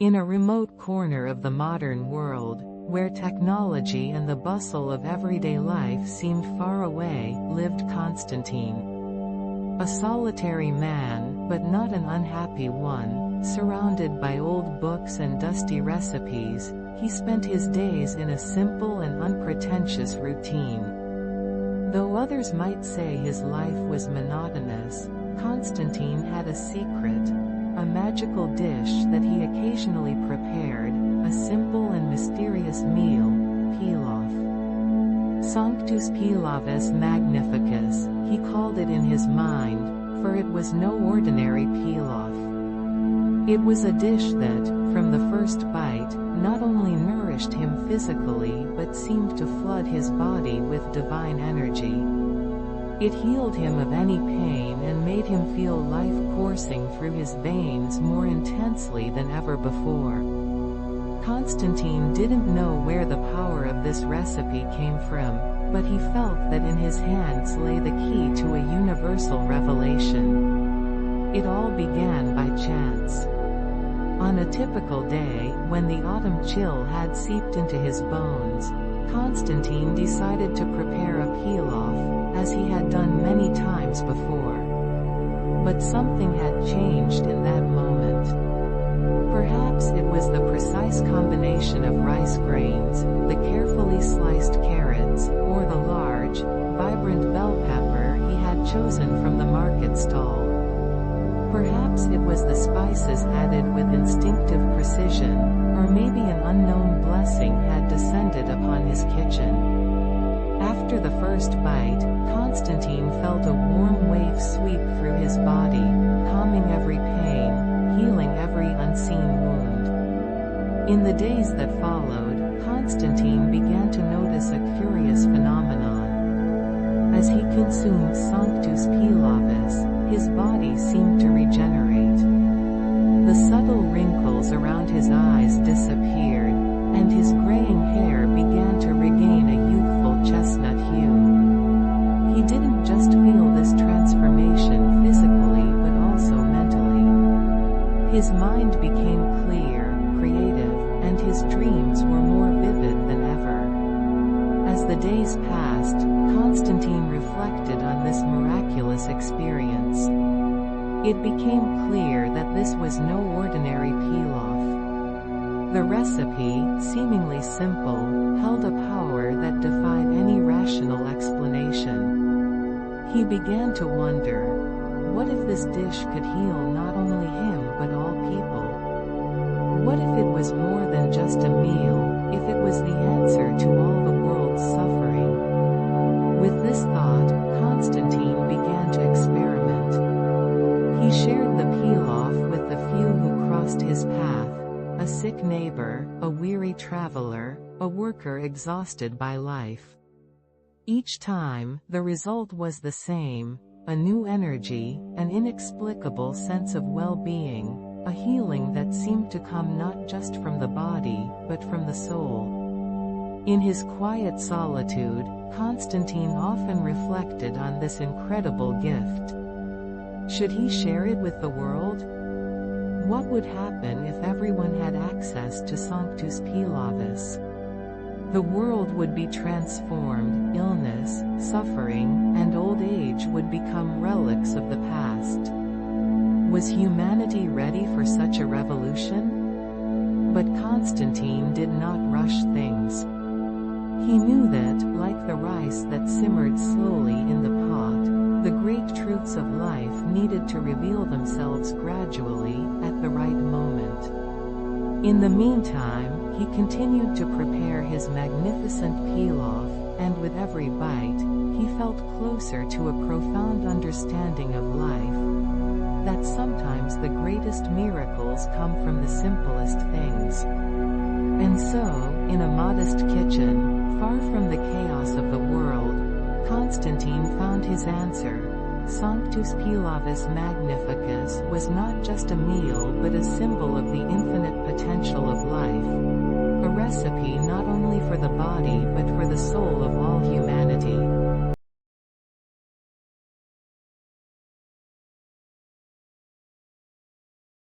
In a remote corner of the modern world, where technology and the bustle of everyday life seemed far away, lived Constantine. A solitary man, but not an unhappy one, surrounded by old books and dusty recipes, he spent his days in a simple and unpretentious routine. Though others might say his life was monotonous, Constantine had a secret, a magical dish that he occasionally prepared, a simple and mysterious meal, Pilaf. Sanctus Pilavus Magnificus, he called it in his mind, for it was no ordinary pilaf. It was a dish that, from the first bite, not only nourished him physically but seemed to flood his body with divine energy. It healed him of any pain and made him feel life coursing through his veins more intensely than ever before. Constantine didn't know where the power of this recipe came from, but he felt that in his hands lay the key to a universal revelation. It all began by chance. On a typical day, when the autumn chill had seeped into his bones, Constantine decided to prepare a pilaf, as he had done many times before. But something had changed in that moment. Perhaps it was the precise combination of rice grains, the carefully sliced carrots, or the large, vibrant bell pepper he had chosen from the market stall. Perhaps it was the spices added with instinctive precision, or maybe an unknown blessing had descended upon his kitchen. After the first bite, Constantine felt a warm wave sweep through his body, calming every pain, healing every unseen wound. In the days that followed, Constantine began to notice a curious phenomenon. As he consumed Sanctus Pilavus, his body seemed to regenerate. The subtle wrinkles around his eyes disappeared, and his graying hair began to regain a youthful chestnut hue. He didn't just feel this transformation physically but also mentally. His mind became clear, creative, and his dreams were more vivid than ever. As the days passed, Constantine reflected on this miraculous experience. It became clear that this was no ordinary pilaf. The recipe, seemingly simple, held a power that defied any rational explanation. He began to wonder, what if this dish could heal not only him but all people? What if it was more than just a meal, if it was the answer to all the world's suffering? With this thought, Constantine began to experiment. He shared the pilaf with the few who crossed his path, a sick neighbor, a weary traveler, a worker exhausted by life. Each time, the result was the same, a new energy, an inexplicable sense of well-being, a healing that seemed to come not just from the body, but from the soul. In his quiet solitude, Constantine often reflected on this incredible gift. Should he share it with the world? What would happen if everyone had access to Sanctus Pilavus? The world would be transformed, illness, suffering, and old age would become relics of the past. Was humanity ready for such a revolution? But Constantine did not rush things. He knew that, like the rice that simmered slowly in the pot, the great truths of life needed to reveal themselves gradually, at the right moment. In the meantime, he continued to prepare his magnificent pilaf, and with every bite, he felt closer to a profound understanding of life. That sometimes the greatest miracles come from the simplest things. And so, in a modest kitchen, far from the chaos of the world, Constantine found his answer. Sanctus Pilavus Magnificus was not just a meal but a symbol of the infinite potential of life. A recipe not only for the body but for the soul of all humanity.